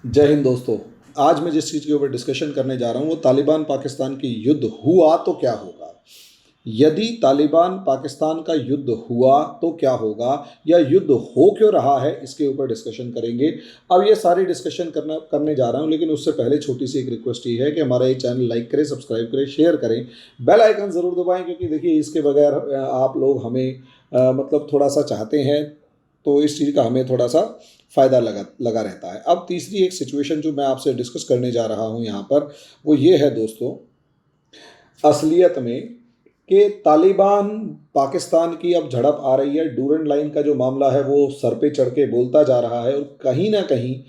जय हिंद दोस्तों। आज मैं जिस चीज़ के ऊपर डिस्कशन करने जा रहा हूँ वो तालिबान पाकिस्तान की युद्ध हुआ तो क्या होगा। यदि तालिबान पाकिस्तान का युद्ध हुआ तो क्या होगा, या युद्ध हो क्यों रहा है, इसके ऊपर डिस्कशन करेंगे। अब ये सारी डिस्कशन करने जा रहा हूँ, लेकिन उससे पहले छोटी सी एक रिक्वेस्ट ये है कि हमारा ये चैनल लाइक करें, सब्सक्राइब करें, शेयर करें, बेल आइकन ज़रूर दबाएं, क्योंकि देखिए इसके बगैर आप लोग हमें मतलब थोड़ा सा चाहते हैं तो इस चीज़ का हमें थोड़ा सा फ़ायदा लगा लगा रहता है। अब तीसरी एक सिचुएशन जो मैं आपसे डिस्कस करने जा रहा हूँ यहाँ पर, वो ये है दोस्तों, असलियत में कि तालिबान पाकिस्तान की अब झड़प आ रही है। डूरन लाइन का जो मामला है वो सर पे चढ़ के बोलता जा रहा है, और कहीं ना कहीं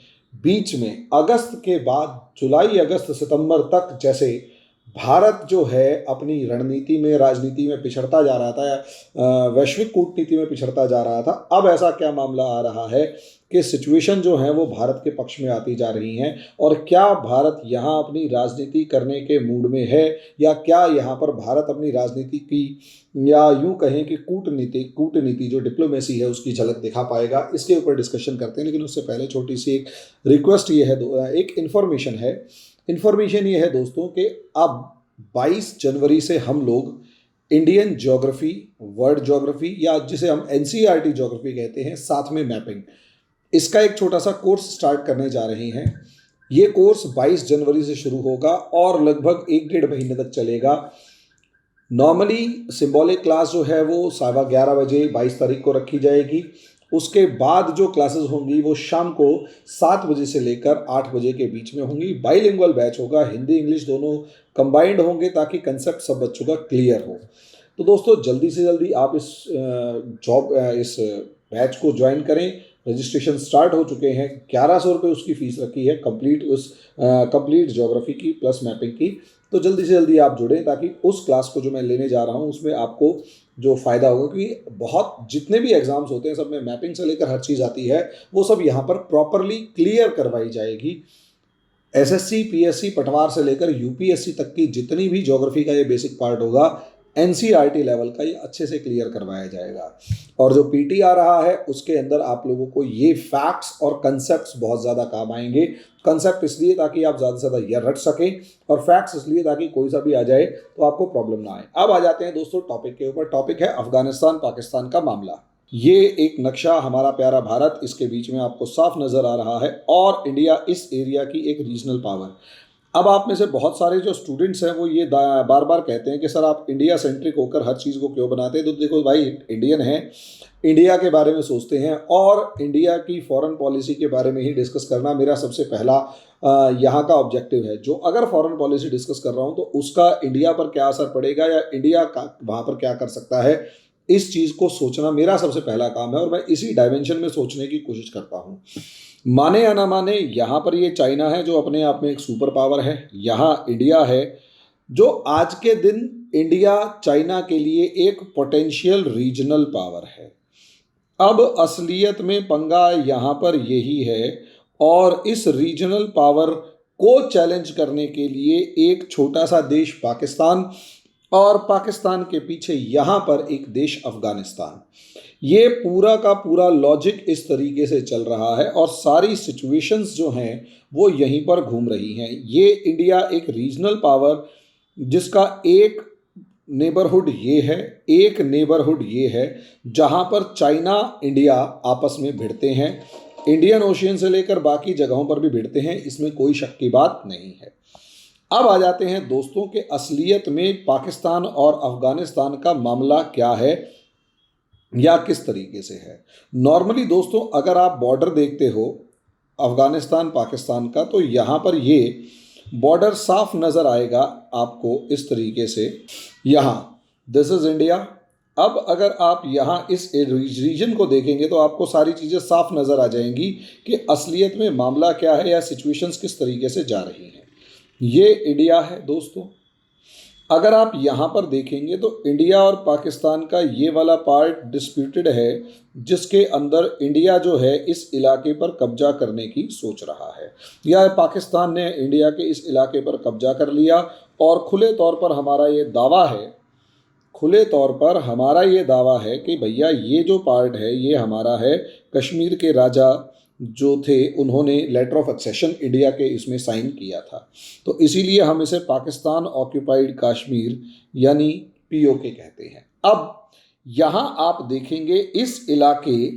बीच में अगस्त के बाद जुलाई अगस्त सितंबर तक जैसे भारत जो है अपनी रणनीति में, राजनीति में पिछड़ता जा रहा था, या वैश्विक कूटनीति में पिछड़ता जा रहा था, अब ऐसा क्या मामला आ रहा है कि सिचुएशन जो है वो भारत के पक्ष में आती जा रही हैं। और क्या भारत यहाँ अपनी राजनीति करने के मूड में है, या क्या यहाँ पर भारत अपनी राजनीति की, या यूं कहें कि कूटनीति जो डिप्लोमेसी है उसकी झलक दिखा पाएगा, इसके ऊपर डिस्कशन करते हैं। लेकिन उससे पहले छोटी सी एक रिक्वेस्ट ये है, एक इन्फॉर्मेशन है। इन्फॉर्मेशन ये है दोस्तों कि अब 22 जनवरी से हम लोग इंडियन ज्योग्राफी, वर्ल्ड ज्योग्राफी, या जिसे हम एनसीईआरटी ज्योग्राफी कहते हैं, साथ में मैपिंग, इसका एक छोटा सा कोर्स स्टार्ट करने जा रहे हैं। ये कोर्स 22 जनवरी से शुरू होगा और लगभग 1-1.5 महीने तक चलेगा। नॉर्मली सिंबॉलिक क्लास जो है वो 11:15 बजे 22 तारीख को रखी जाएगी। उसके बाद जो क्लासेस होंगी वो शाम को 7 बजे से लेकर 8 बजे के बीच में होंगी। बाइलिंगुअल बैच होगा, हिंदी इंग्लिश दोनों कंबाइंड होंगे, ताकि कंसेप्ट सब बच्चों का क्लियर हो। तो दोस्तों जल्दी से जल्दी आप इस बैच को ज्वाइन करें। रजिस्ट्रेशन स्टार्ट हो चुके हैं। 1100 रुपये उसकी फ़ीस रखी है कंप्लीट ज्योग्राफी की प्लस मैपिंग की। तो जल्दी से जल्दी आप जुड़ें, ताकि उस क्लास को जो मैं लेने जा रहा हूँ उसमें आपको जो फ़ायदा होगा, क्योंकि बहुत जितने भी एग्ज़ाम्स होते हैं सब में मैपिंग से लेकर हर चीज़ आती है, वो सब यहाँ पर प्रॉपरली क्लियर करवाई जाएगी। एसएससी, पीएससी, पटवार से लेकर यूपीएससी तक की जितनी भी ज्योग्राफी का ये बेसिक पार्ट होगा, एनसीईआरटी लेवल का ये अच्छे से क्लियर करवाया जाएगा। और जो पीटी आ रहा है उसके अंदर आप लोगों को ये फैक्ट्स और कंसेप्ट्स बहुत ज़्यादा काम आएंगे। कंसेप्ट इसलिए ताकि आप ज़्यादा से ज़्यादा ये रट सकें, और फैक्ट्स इसलिए ताकि कोई सा भी आ जाए तो आपको प्रॉब्लम ना आए। अब आ जाते हैं दोस्तों टॉपिक के ऊपर। टॉपिक है अफगानिस्तान पाकिस्तान का मामला। ये एक नक्शा हमारा प्यारा भारत, इसके बीच में आपको साफ नज़र आ रहा है, और इंडिया इस एरिया की एक रीजनल पावर। अब आप में से बहुत सारे जो स्टूडेंट्स हैं वो ये बार बार कहते हैं कि सर आप इंडिया सेंट्रिक होकर हर चीज़ को क्यों बनाते हैं। तो देखो भाई, इंडियन हैं, इंडिया के बारे में सोचते हैं, और इंडिया की फॉरेन पॉलिसी के बारे में ही डिस्कस करना मेरा सबसे पहला यहाँ का ऑब्जेक्टिव है। जो अगर फॉरेन पॉलिसी डिस्कस कर रहा हूँ तो उसका इंडिया पर क्या असर पड़ेगा, या इंडिया का वहाँ पर क्या कर सकता है, इस चीज़ को सोचना मेरा सबसे पहला काम है, और मैं इसी डायमेंशन में सोचने की कोशिश करता हूँ। माने या ना माने, यहाँ पर ये चाइना है जो अपने आप में एक सुपर पावर है, यहाँ इंडिया है जो आज के दिन इंडिया चाइना के लिए एक पोटेंशियल रीजनल पावर है। अब असलियत में पंगा यहाँ पर यही है, और इस रीजनल पावर को चैलेंज करने के लिए एक छोटा सा देश पाकिस्तान, और पाकिस्तान के पीछे यहाँ पर एक देश अफगानिस्तान, ये पूरा का पूरा लॉजिक इस तरीके से चल रहा है, और सारी सिचुएशंस जो हैं वो यहीं पर घूम रही हैं। ये इंडिया एक रीजनल पावर, जिसका एक नेबरहुड ये है, एक नेबरहुड ये है जहाँ पर चाइना इंडिया आपस में भिड़ते हैं, इंडियन ओशियन से लेकर बाकी जगहों पर भी भिड़ते हैं, इसमें कोई शक की बात नहीं है। अब आ जाते हैं दोस्तों के असलियत में पाकिस्तान और अफगानिस्तान का मामला क्या है, या किस तरीके से है। नॉर्मली दोस्तों अगर आप बॉर्डर देखते हो अफगानिस्तान पाकिस्तान का, तो यहाँ पर ये बॉर्डर साफ नज़र आएगा आपको इस तरीके से। यहाँ दिस इज़ इंडिया। अब अगर आप यहाँ इस रीजन को देखेंगे तो आपको सारी चीज़ें साफ नज़र आ जाएंगी कि असलियत में मामला क्या है, या सिचुएशंस किस तरीके से जा रही हैं। ये इंडिया है दोस्तों। अगर आप यहाँ पर देखेंगे तो इंडिया और पाकिस्तान का ये वाला पार्ट डिस्प्यूटेड है, जिसके अंदर इंडिया जो है इस इलाके पर कब्जा करने की सोच रहा है, या पाकिस्तान ने इंडिया के इस इलाके पर कब्जा कर लिया। और खुले तौर पर हमारा ये दावा है कि भैया ये जो पार्ट है ये हमारा है, कश्मीर के राजा जो थे उन्होंने लेटर ऑफ एक्सेशन इंडिया के इसमें साइन किया था। तो इसीलिए हम इसे पाकिस्तान ऑक्यूपाइड कश्मीर यानी पीओके कहते हैं। अब यहाँ आप देखेंगे इस इलाके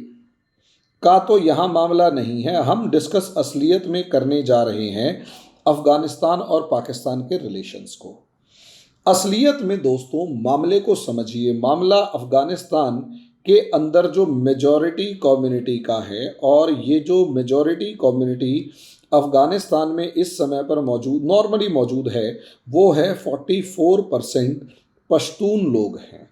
का तो यहाँ मामला नहीं है, हम डिस्कस असलियत में करने जा रहे हैं अफगानिस्तान और पाकिस्तान के रिलेशंस को। असलियत में दोस्तों मामले को समझिए, मामला अफगानिस्तान के अंदर जो मेजॉरिटी कम्युनिटी का है, और ये जो मेजॉरिटी कम्युनिटी अफगानिस्तान में इस समय पर नॉर्मली मौजूद है वो है 44% पश्तून लोग हैं।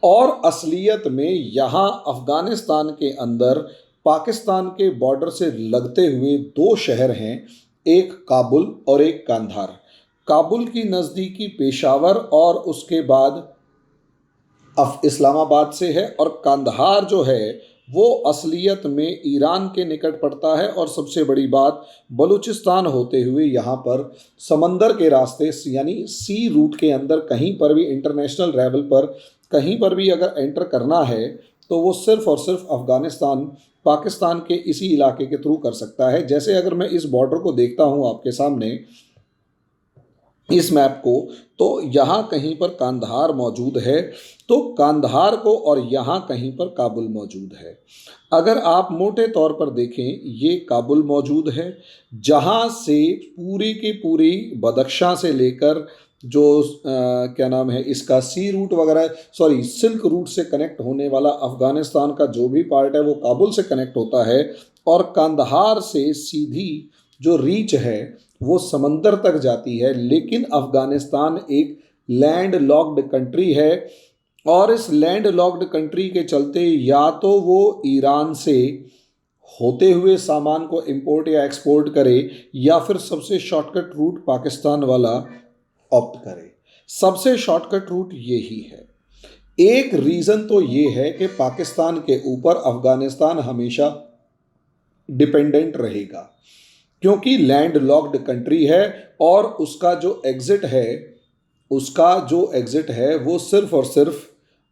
और असलियत में यहाँ अफगानिस्तान के अंदर पाकिस्तान के बॉर्डर से लगते हुए दो शहर हैं, एक काबुल और एक कांधार। काबुल की नज़दीकी पेशावर और उसके बाद इस्लामाबाद से है, और कांधार जो है वो असलियत में ईरान के निकट पड़ता है। और सबसे बड़ी बात, बलूचिस्तान होते हुए यहाँ पर समंदर के रास्ते यानी सी रूट के अंदर कहीं पर भी इंटरनेशनल लेवल पर कहीं पर भी अगर एंटर करना है तो वो सिर्फ़ और सिर्फ अफ़गानिस्तान पाकिस्तान के इसी इलाके के थ्रू कर सकता है। जैसे अगर मैं इस बॉर्डर को देखता हूँ आपके सामने इस मैप को, तो यहाँ कहीं पर कांधार मौजूद है, तो कांधार को, और यहाँ कहीं पर काबुल मौजूद है। अगर आप मोटे तौर पर देखें, ये काबुल मौजूद है जहाँ से पूरी की पूरी बदख्शां से लेकर जो क्या नाम है इसका सी रूट वगैरह, सॉरी सिल्क रूट से कनेक्ट होने वाला अफ़गानिस्तान का जो भी पार्ट है वो काबुल से कनेक्ट होता है, और कांधार से सीधी जो रीच है वो समंदर तक जाती है। लेकिन अफ़गानिस्तान एक लैंड लॉक्ड कंट्री है, और इस लैंड लॉक्ड कंट्री के चलते या तो वो ईरान से होते हुए सामान को इंपोर्ट या एक्सपोर्ट करे, या फिर सबसे शॉर्टकट रूट पाकिस्तान वाला ऑप्ट करे। सबसे शॉर्टकट रूट यही है। एक रीज़न तो ये है कि पाकिस्तान के ऊपर अफ़गानिस्तान हमेशा डिपेंडेंट रहेगा, क्योंकि लैंड लॉक्ड कंट्री है, और उसका जो एग्ज़िट है वो सिर्फ़ और सिर्फ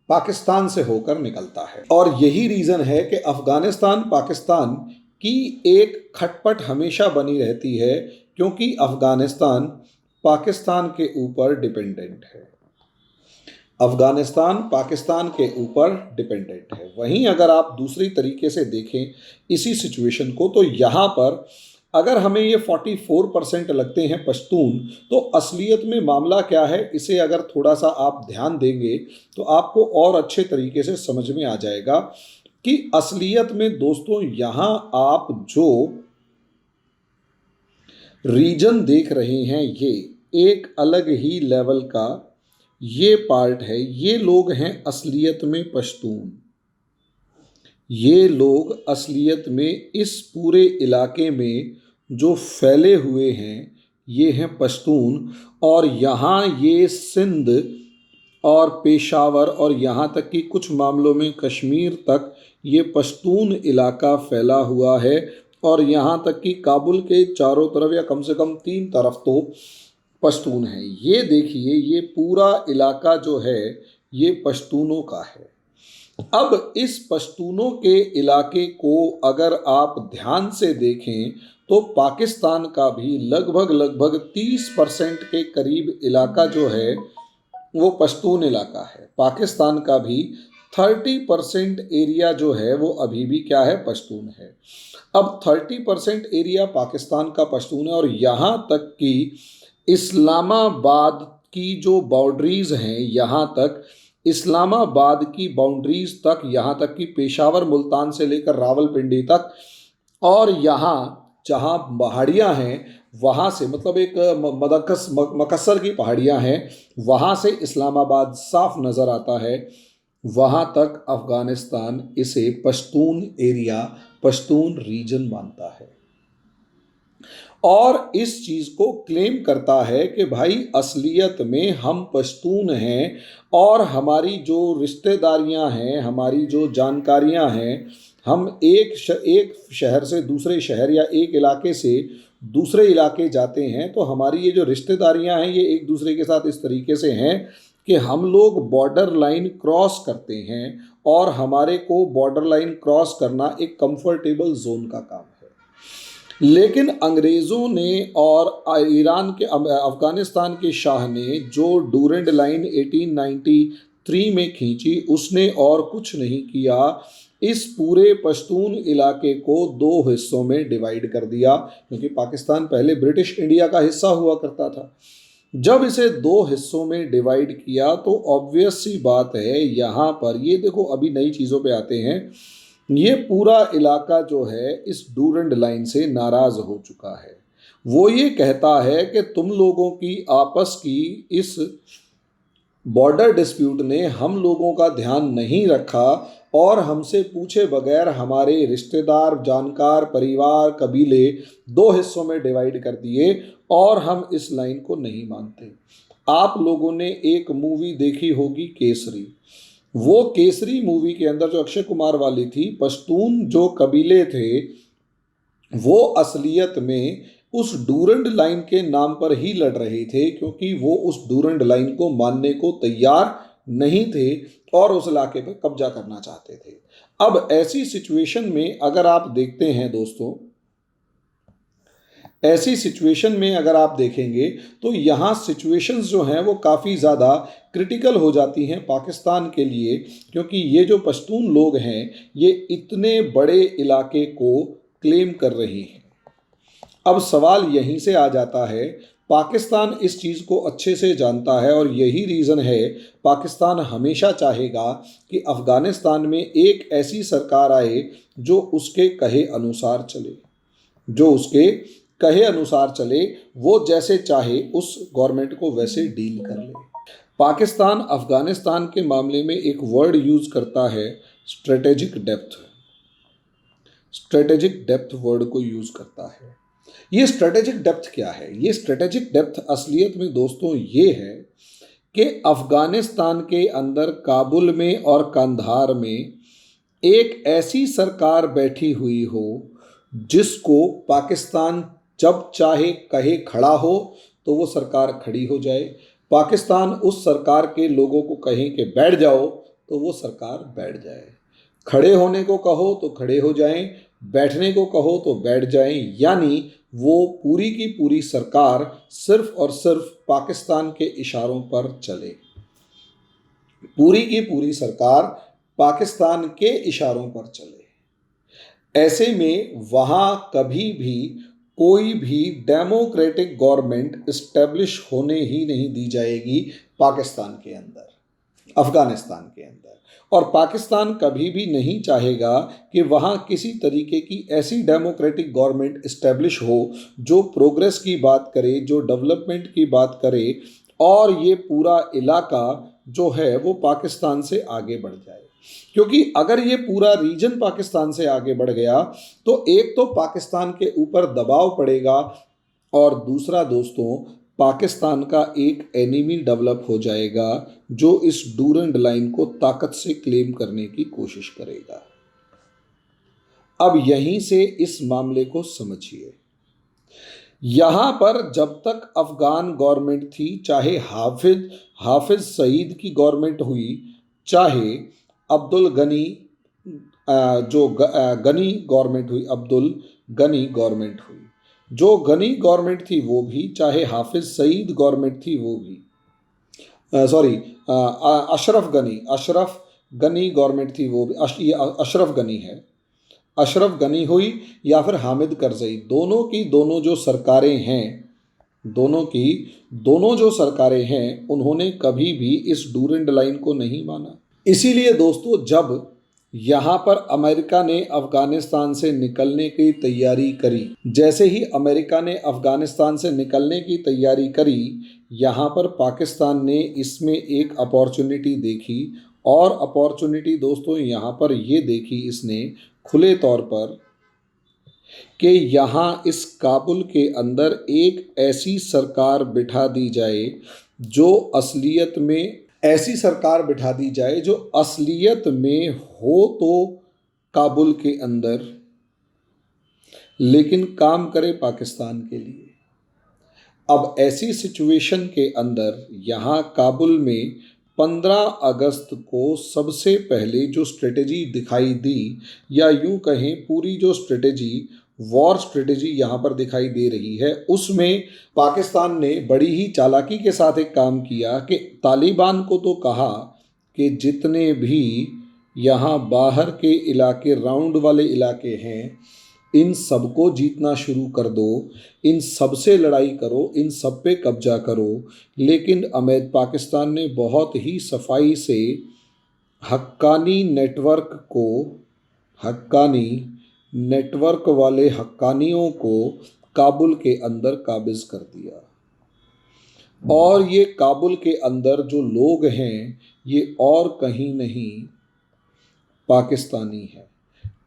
पाकिस्तान से होकर निकलता है। और यही रीज़न है कि अफ़गानिस्तान पाकिस्तान की एक खटपट हमेशा बनी रहती है, क्योंकि अफ़गानिस्तान पाकिस्तान के ऊपर डिपेंडेंट है। अफ़गानिस्तान पाकिस्तान के ऊपर डिपेंडेंट है। वहीं अगर आप दूसरी तरीके से देखें इसी सिचुएशन को, तो यहाँ पर अगर हमें ये 44% लगते हैं पश्तून, तो असलियत में मामला क्या है, इसे अगर थोड़ा सा आप ध्यान देंगे तो आपको और अच्छे तरीके से समझ में आ जाएगा कि असलियत में दोस्तों यहाँ आप जो रीजन देख रहे हैं ये एक अलग ही लेवल का ये पार्ट है। ये लोग हैं असलियत में पश्तून। ये लोग असलियत में इस पूरे इलाके में जो फैले हुए हैं ये हैं पश्तून, और यहाँ ये सिंध और पेशावर और यहाँ तक कि कुछ मामलों में कश्मीर तक ये पश्तून इलाका फैला हुआ है। और यहाँ तक कि काबुल के चारों तरफ या कम से कम 3 तरफ तो पश्तून है। ये देखिए, ये पूरा इलाका जो है ये पश्तूनों का है। अब इस पश्तूनों के इलाके को अगर आप ध्यान से देखें तो पाकिस्तान का भी लगभग 30% के करीब इलाका जो है वो पश्तून इलाका है। पाकिस्तान का भी 30% एरिया जो है वो अभी भी क्या है, पश्तून है। अब 30% एरिया पाकिस्तान का पश्तून है, और यहाँ तक कि इस्लामाबाद की जो बाउंड्रीज़ हैं, यहाँ तक इस्लामाबाद की बाउंड्रीज़ तक, यहाँ तक कि पेशावर मुल्तान से लेकर रावलपिंडी तक, और यहाँ जहाँ पहाड़ियाँ हैं वहाँ से, मतलब एक मकसर की पहाड़ियाँ हैं, वहाँ से इस्लामाबाद साफ नज़र आता है। वहाँ तक अफ़गानिस्तान इसे पश्तून एरिया, पश्तून रीजन मानता है, और इस चीज़ को क्लेम करता है कि भाई असलियत में हम पश्तून हैं, और हमारी जो रिश्तेदारियां हैं, हमारी जो जानकारियां हैं, हम एक शहर से दूसरे शहर या एक इलाके से दूसरे इलाके जाते हैं, तो हमारी ये जो रिश्तेदारियां हैं ये एक दूसरे के साथ इस तरीके से हैं कि हम लोग बॉर्डर लाइन क्रॉस करते हैं और हमारे को बॉर्डर लाइन क्रॉस करना एक कंफर्टेबल जोन का काम है। लेकिन अंग्रेज़ों ने और ईरान के अफ़गानिस्तान के शाह ने जो डूरेंट लाइन 1893 में खींची, उसने और कुछ नहीं किया, इस पूरे पश्तून इलाके को दो हिस्सों में डिवाइड कर दिया, क्योंकि पाकिस्तान पहले ब्रिटिश इंडिया का हिस्सा हुआ करता था। जब इसे दो हिस्सों में डिवाइड किया तो ऑब्वियस सी बात है, यहाँ पर ये देखो, अभी नई चीज़ों पे आते हैं। ये पूरा इलाका जो है इस डूरंड लाइन से नाराज हो चुका है। वो ये कहता है कि तुम लोगों की आपस की इस बॉर्डर डिस्प्यूट ने हम लोगों का ध्यान नहीं रखा और हमसे पूछे बगैर हमारे रिश्तेदार, जानकार, परिवार, कबीले दो हिस्सों में डिवाइड कर दिए और हम इस लाइन को नहीं मानते। आप लोगों ने एक मूवी देखी होगी, केसरी। वो केसरी मूवी के अंदर जो अक्षय कुमार वाली थी, पश्तून जो कबीले थे वो असलियत में उस डूरंड लाइन के नाम पर ही लड़ रहे थे, क्योंकि वो उस डूरंड लाइन को मानने को तैयार नहीं थे और उस इलाके पर कब्जा करना चाहते थे। अब ऐसी सिचुएशन में अगर आप देखते हैं दोस्तों, ऐसी सिचुएशन में अगर आप देखेंगे तो यहाँ सिचुएशंस जो हैं वो काफ़ी ज़्यादा क्रिटिकल हो जाती हैं पाकिस्तान के लिए, क्योंकि ये जो पश्तून लोग हैं ये इतने बड़े इलाके को क्लेम कर रहे हैं। अब सवाल यहीं से आ जाता है, पाकिस्तान इस चीज़ को अच्छे से जानता है और यही रीज़न है पाकिस्तान हमेशा चाहेगा कि अफ़गानिस्तान में एक ऐसी सरकार आए जो उसके कहे अनुसार चले, जो उसके कहे अनुसार चले, वो जैसे चाहे उस गवर्नमेंट को वैसे डील कर ले। पाकिस्तान अफ़गानिस्तान के मामले में एक वर्ड यूज़ करता है, strategic depth. Strategic depth word को यूज़ करता है। ये स्ट्रेटेजिक डेप्थ क्या है? ये स्ट्रेटेजिक डेप्थ असलियत में दोस्तों ये है कि अफ़गानिस्तान के अंदर काबुल में और कंधार में एक ऐसी सरकार बैठी हुई हो जिसको पाकिस्तान जब चाहे कहे खड़ा हो तो वो सरकार खड़ी हो जाए, पाकिस्तान उस सरकार के लोगों को कहें कि बैठ जाओ तो वो सरकार बैठ जाए, खड़े होने को कहो तो खड़े हो जाएं, बैठने को कहो तो बैठ जाएं, यानी वो पूरी की पूरी सरकार सिर्फ और सिर्फ पाकिस्तान के इशारों पर चले। पूरी की पूरी सरकार पाकिस्तान के इशारों पर चले। ऐसे में वहाँ कभी भी कोई भी डेमोक्रेटिक गवर्नमेंट इस्टेब्लिश होने ही नहीं दी जाएगी पाकिस्तान के अंदर, अफ़गानिस्तान के अंदर। और पाकिस्तान कभी भी नहीं चाहेगा कि वहाँ किसी तरीके की ऐसी डेमोक्रेटिक गवर्नमेंट इस्टेब्लिश हो जो प्रोग्रेस की बात करे, जो डेवलपमेंट की बात करे और ये पूरा इलाका जो है वो पाकिस्तान से आगे बढ़ जाए। क्योंकि अगर ये पूरा रीजन पाकिस्तान से आगे बढ़ गया तो एक तो पाकिस्तान के ऊपर दबाव पड़ेगा और दूसरा दोस्तों, पाकिस्तान का एक एनिमी डेवलप हो जाएगा जो इस डूरंड लाइन को ताकत से क्लेम करने की कोशिश करेगा। अब यहीं से इस मामले को समझिए। यहाँ पर जब तक अफ़गान गवर्नमेंट थी, चाहे हाफिज सईद की गवर्नमेंट हुई, चाहे अब्दुल गनी गनी गवर्नमेंट हुई, अब्दुल गनी गवर्नमेंट हुई, जो गनी गवर्नमेंट थी वो भी, चाहे हाफिज सईद गवर्नमेंट थी वो भी, अशरफ गनी गवर्नमेंट थी वो भी, अशरफ गनी है, अशरफ गनी हुई या फिर हामिद करजई, दोनों की दोनों जो सरकारें हैं, दोनों जो सरकारें हैं, उन्होंने कभी भी इस डूरंड लाइन को नहीं माना। इसीलिए दोस्तों, जब यहाँ पर अमेरिका ने अफ़गानिस्तान से निकलने की तैयारी करी, जैसे ही अमेरिका ने अफ़गानिस्तान से निकलने की तैयारी करी, यहाँ पर पाकिस्तान ने इसमें एक अपॉर्चुनिटी देखी। और अपॉर्चुनिटी दोस्तों यहाँ पर ये देखी इसने खुले तौर पर कि यहाँ इस काबुल के अंदर एक ऐसी सरकार बिठा दी जाए जो असलियत में हो तो काबुल के अंदर, लेकिन काम करे पाकिस्तान के लिए। अब ऐसी सिचुएशन के अंदर यहाँ काबुल में 15 अगस्त को सबसे पहले जो स्ट्रेटेजी दिखाई दी, या यूं कहें पूरी जो स्ट्रेटेजी, वॉर स्ट्रेटेजी यहाँ पर दिखाई दे रही है, उसमें पाकिस्तान ने बड़ी ही चालाकी के साथ एक काम किया कि तालिबान को तो कहा कि जितने भी यहाँ बाहर के इलाके, राउंड वाले इलाके हैं, इन सबको जीतना शुरू कर दो, इन सब से लड़ाई करो, इन सब पे कब्जा करो। लेकिन पाकिस्तान ने बहुत ही सफाई से हक्कानी नेटवर्क वाले हक्कानियों को काबुल के अंदर काबिज कर दिया। और ये काबुल के अंदर जो लोग हैं, ये और कहीं नहीं, पाकिस्तानी हैं।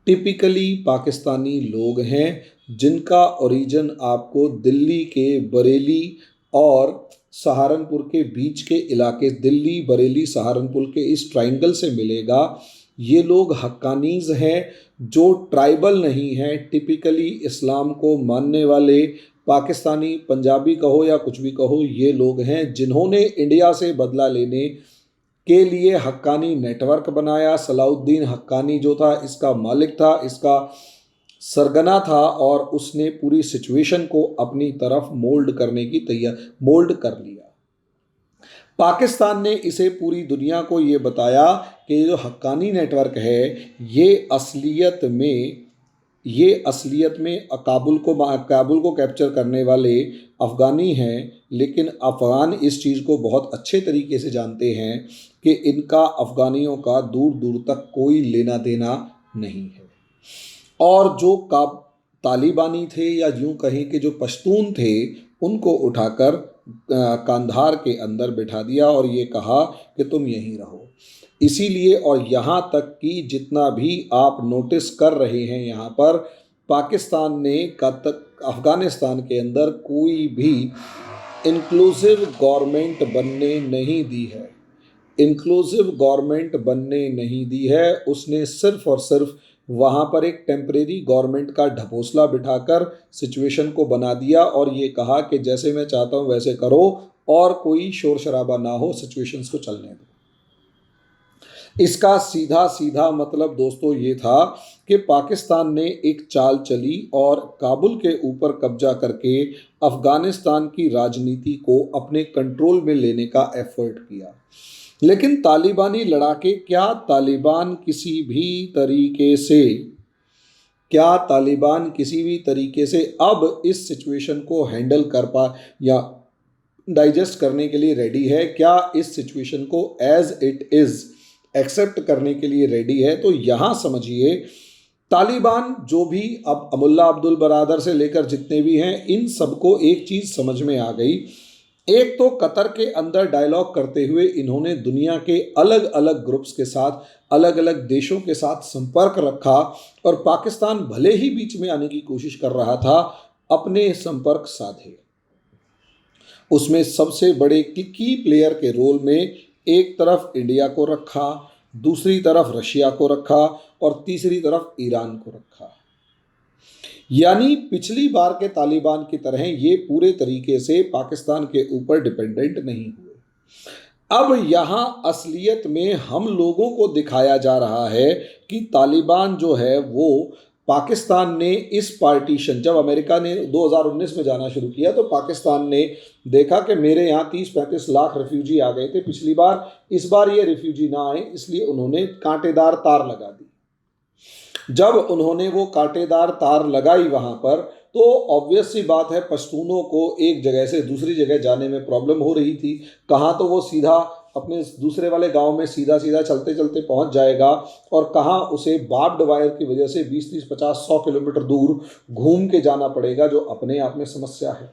टिपिकली पाकिस्तानी लोग हैं, जिनका ओरिजिन आपको दिल्ली के बरेली और सहारनपुर के बीच के इलाके, दिल्ली, बरेली, सहारनपुर के इस ट्राइंगल से मिलेगा। ये लोग हक्कानीज हैं, जो ट्राइबल नहीं हैं, टिपिकली इस्लाम को मानने वाले पाकिस्तानी, पंजाबी कहो या कुछ भी कहो, ये लोग हैं जिन्होंने इंडिया से बदला लेने के लिए हक्कानी नेटवर्क बनाया। सलाउद्दीन हक्कानी जो था, इसका मालिक था, इसका सरगना था, और उसने पूरी सिचुएशन को अपनी तरफ मोल्ड कर लिया। पाकिस्तान ने इसे पूरी दुनिया को ये बताया कि जो हक्कानी नेटवर्क है, ये असलियत में काबुल को कैप्चर करने वाले अफ़गानी हैं। लेकिन अफ़गान इस चीज़ को बहुत अच्छे तरीके से जानते हैं कि इनका अफ़गानियों का दूर दूर तक कोई लेना देना नहीं है। और जो तालिबानी थे, या यूं कहें कि जो पश्तून थे, उनको उठाकर कांधार के अंदर बिठा दिया और ये कहा कि तुम यहीं रहो। इसीलिए, और यहाँ तक कि जितना भी आप नोटिस कर रहे हैं, यहाँ पर पाकिस्तान ने अफ़गानिस्तान के अंदर कोई भी इंक्लूसिव गवर्नमेंट बनने नहीं दी है। उसने सिर्फ और सिर्फ वहाँ पर एक टेम्परेरी गवर्नमेंट का ढकोसला बिठाकर सिचुएशन को बना दिया और ये कहा कि जैसे मैं चाहता हूँ वैसे करो और कोई शोर शराबा ना हो, सिचुएशंस को चलने दो। इसका सीधा सीधा मतलब दोस्तों ये था कि पाकिस्तान ने एक चाल चली और काबुल के ऊपर कब्जा करके अफ़गानिस्तान की राजनीति को अपने कंट्रोल में लेने का एफर्ट किया। लेकिन तालिबानी लड़ाके, क्या तालिबान किसी भी तरीके से अब इस सिचुएशन को हैंडल कर पा या डाइजेस्ट करने के लिए रेडी है? क्या इस सिचुएशन को एज इट इज़ एक्सेप्ट करने के लिए रेडी है? तो यहाँ समझिए, तालिबान जो भी अब मुल्ला अब्दुल बरादर से लेकर जितने भी हैं, इन सबको एक चीज़ समझ में आ गई। एक तो कतर के अंदर डायलॉग करते हुए इन्होंने दुनिया के अलग अलग ग्रुप्स के साथ, अलग अलग देशों के साथ संपर्क रखा और पाकिस्तान भले ही बीच में आने की कोशिश कर रहा था, अपने संपर्क साधे। उसमें सबसे बड़े की प्लेयर के रोल में एक तरफ इंडिया को रखा, दूसरी तरफ रशिया को रखा और तीसरी तरफ ईरान को रखा। यानी पिछली बार के तालिबान की तरह ये पूरे तरीके से पाकिस्तान के ऊपर डिपेंडेंट नहीं हुए। अब यहाँ असलियत में हम लोगों को दिखाया जा रहा है कि तालिबान जो है वो पाकिस्तान ने इस पार्टीशन, जब अमेरिका ने 2019 में जाना शुरू किया तो पाकिस्तान ने देखा कि मेरे यहाँ 30-35 लाख रिफ्यूजी आ गए थे पिछली बार, इस बार ये रिफ्यूजी ना आए, इसलिए उन्होंने कांटेदार तार लगा दी। जब उन्होंने वो कांटेदार तार लगाई वहाँ पर, तो ऑब्वियस सी बात है पश्तूनों को एक जगह से दूसरी जगह जाने में प्रॉब्लम हो रही थी। कहाँ तो वो सीधा अपने दूसरे वाले गांव में सीधा चलते चलते पहुंच जाएगा और कहाँ उसे बार्ब्ड वायर की वजह से 20-30, 50, 100 किलोमीटर दूर घूम के जाना पड़ेगा, जो अपने आप में समस्या है।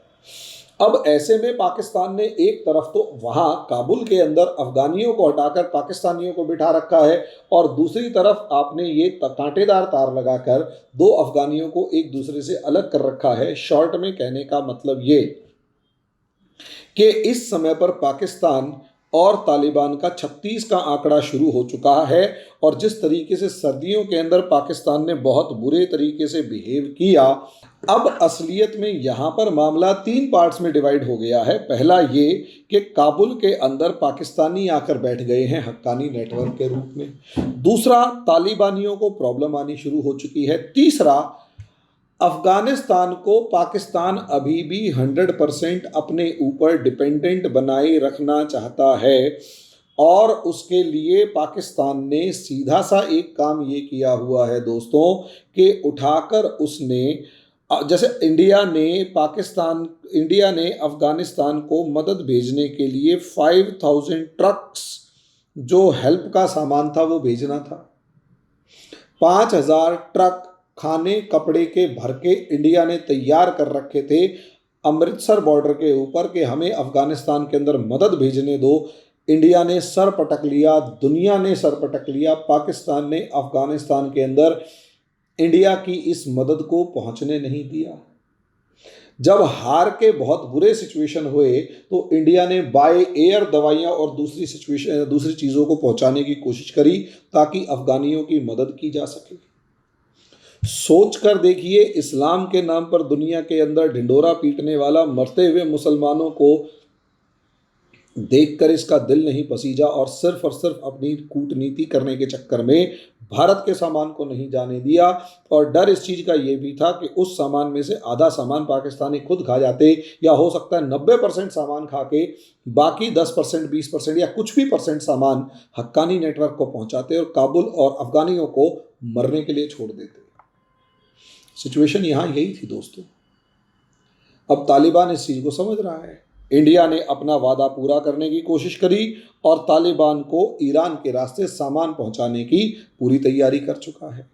अब ऐसे में पाकिस्तान ने एक तरफ तो वहाँ काबुल के अंदर अफगानियों को हटाकर पाकिस्तानियों को बिठा रखा है और दूसरी तरफ आपने ये कांटेदार तार लगाकर दो अफगानियों को एक दूसरे से अलग कर रखा है। शॉर्ट में कहने का मतलब ये कि इस समय पर पाकिस्तान और तालिबान का 36 का आंकड़ा शुरू हो चुका है। और जिस तरीके से सर्दियों के अंदर पाकिस्तान ने बहुत बुरे तरीके से बिहेव किया, अब असलियत में यहाँ पर मामला 3 पार्ट्स में डिवाइड हो गया है। पहला ये कि काबुल के अंदर पाकिस्तानी आकर बैठ गए हैं हक्कानी नेटवर्क के रूप में। दूसरा, तालिबानियों को प्रॉब्लम आनी शुरू हो चुकी है। तीसरा, अफगानिस्तान को पाकिस्तान अभी भी 100% अपने ऊपर डिपेंडेंट बनाए रखना चाहता है। और उसके लिए पाकिस्तान ने सीधा सा एक काम ये किया हुआ है दोस्तों, कि उठाकर उसने, जैसे इंडिया ने अफगानिस्तान को मदद भेजने के लिए 5000 ट्रक्स जो हेल्प का सामान था वो भेजना था। 5000 ट्रक खाने कपड़े के भर के इंडिया ने तैयार कर रखे थे अमृतसर बॉर्डर के ऊपर कि हमें अफगानिस्तान के अंदर मदद भेजने दो। इंडिया ने सर पटक लिया, दुनिया ने सर पटक लिया, पाकिस्तान ने अफगानिस्तान के अंदर इंडिया की इस मदद को पहुंचने नहीं दिया। जब हार के बहुत बुरे सिचुएशन हुए तो इंडिया ने बाय एयर दवाइयां और दूसरी चीज़ों को पहुंचाने की कोशिश करी ताकि अफगानियों की मदद की जा सके। सोच कर देखिए, इस्लाम के नाम पर दुनिया के अंदर ढिंडोरा पीटने वाला मरते हुए मुसलमानों को देखकर इसका दिल नहीं पसीजा और सिर्फ अपनी कूटनीति करने के चक्कर में भारत के सामान को नहीं जाने दिया। और डर इस चीज़ का ये भी था कि उस सामान में से आधा सामान पाकिस्तानी खुद खा जाते, या हो सकता है 90% सामान खा के बाकी 10%, 20% या कुछ भी परसेंट सामान हक्कानी नेटवर्क को पहुंचाते और काबुल और अफगानियों को मरने के लिए छोड़ देते। सिचुएशन यहाँ यही थी दोस्तों। अब तालिबान इस चीज़ को समझ रहा है। इंडिया ने अपना वादा पूरा करने की कोशिश करी और तालिबान को ईरान के रास्ते सामान पहुंचाने की पूरी तैयारी कर चुका है।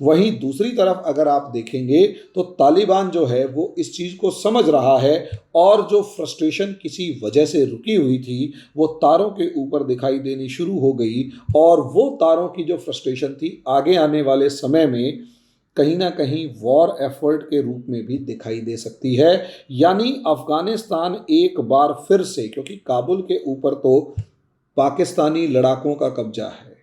वहीं दूसरी तरफ अगर आप देखेंगे तो तालिबान जो है वो इस चीज़ को समझ रहा है और जो फ्रस्ट्रेशन किसी वजह से रुकी हुई थी वो तारों के ऊपर दिखाई देनी शुरू हो गई। और वो तारों की जो फ्रस्ट्रेशन थी आगे आने वाले समय में कहीं ना कहीं वॉर एफर्ट के रूप में भी दिखाई दे सकती है। यानी अफगानिस्तान एक बार फिर से, क्योंकि काबुल के ऊपर तो पाकिस्तानी लड़ाकों का कब्जा है,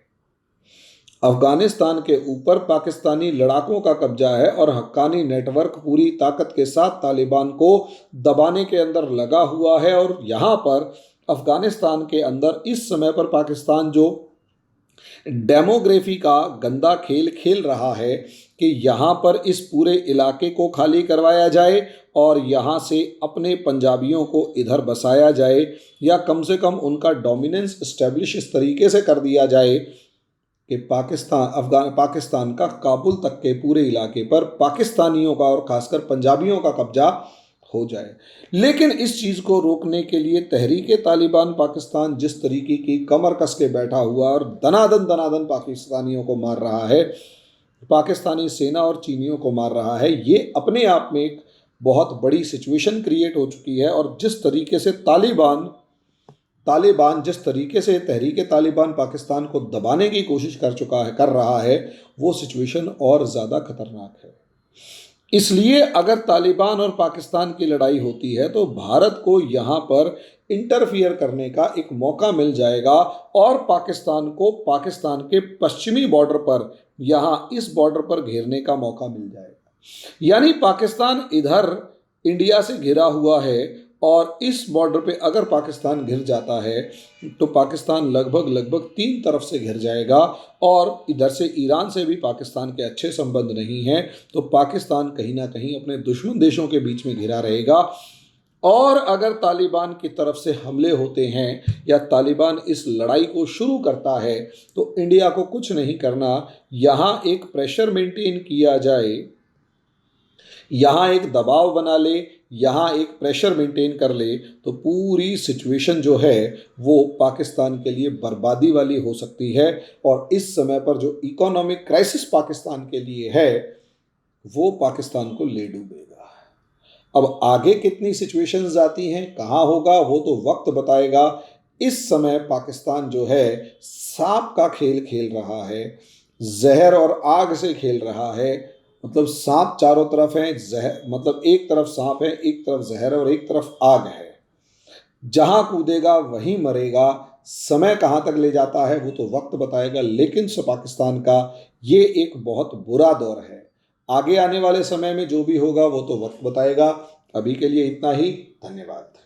अफगानिस्तान के ऊपर पाकिस्तानी लड़ाकों का कब्जा है और हक्कानी नेटवर्क पूरी ताकत के साथ तालिबान को दबाने के अंदर लगा हुआ है। और यहाँ पर अफगानिस्तान के अंदर इस समय पर पाकिस्तान जो डेमोग्राफी का गंदा खेल खेल रहा है कि यहाँ पर इस पूरे इलाके को खाली करवाया जाए और यहाँ से अपने पंजाबियों को इधर बसाया जाए, या कम से कम उनका डोमिनेंस इस्टेब्लिश इस तरीके से कर दिया जाए कि पाकिस्तान का काबुल तक के पूरे इलाके पर पाकिस्तानियों का और खासकर पंजाबियों का कब्जा हो जाए। लेकिन इस चीज़ को रोकने के लिए तहरीके तालिबान पाकिस्तान जिस तरीके की कमर कस के बैठा हुआ और दनादन पाकिस्तानियों को मार रहा है, पाकिस्तानी सेना और चीनियों को मार रहा है, ये अपने आप में एक बहुत बड़ी सिचुएशन क्रिएट हो चुकी है। और जिस तरीके से तालिबान जिस तरीके से तहरीके तालिबान पाकिस्तान को दबाने की कोशिश कर रहा है, वो सिचुएशन और ज़्यादा खतरनाक है। इसलिए अगर तालिबान और पाकिस्तान की लड़ाई होती है तो भारत को यहाँ पर इंटरफियर करने का एक मौका मिल जाएगा और पाकिस्तान को पाकिस्तान के पश्चिमी बॉर्डर पर, यहाँ इस बॉर्डर पर घेरने का मौका मिल जाएगा। यानी पाकिस्तान इधर इंडिया से घिरा हुआ है और इस बॉर्डर पे अगर पाकिस्तान घिर जाता है तो पाकिस्तान लगभग 3 तरफ से घिर जाएगा। और इधर से ईरान से भी पाकिस्तान के अच्छे संबंध नहीं हैं, तो पाकिस्तान कहीं ना कहीं अपने दुश्मन देशों के बीच में घिरा रहेगा। और अगर तालिबान की तरफ से हमले होते हैं या तालिबान इस लड़ाई को शुरू करता है तो इंडिया को कुछ नहीं करना, यहाँ एक प्रेशर मेंटेन किया जाए, यहाँ एक दबाव बना ले, यहाँ एक प्रेशर मेंटेन कर ले, तो पूरी सिचुएशन जो है वो पाकिस्तान के लिए बर्बादी वाली हो सकती है। और इस समय पर जो इकोनॉमिक क्राइसिस पाकिस्तान के लिए है वो पाकिस्तान को ले डूबेगा। अब आगे कितनी सिचुएशंस आती हैं, कहाँ होगा, वो तो वक्त बताएगा। इस समय पाकिस्तान जो है सांप का खेल खेल रहा है, जहर और आग से खेल रहा है। मतलब सांप चारों तरफ है, जहर, मतलब एक तरफ सांप है, एक तरफ जहर और एक तरफ आग है। जहां कूदेगा वहीं मरेगा। समय कहाँ तक ले जाता है वो तो वक्त बताएगा, लेकिन पाकिस्तान का ये एक बहुत बुरा दौर है। आगे आने वाले समय में जो भी होगा वो तो वक्त बताएगा। अभी के लिए इतना ही। धन्यवाद।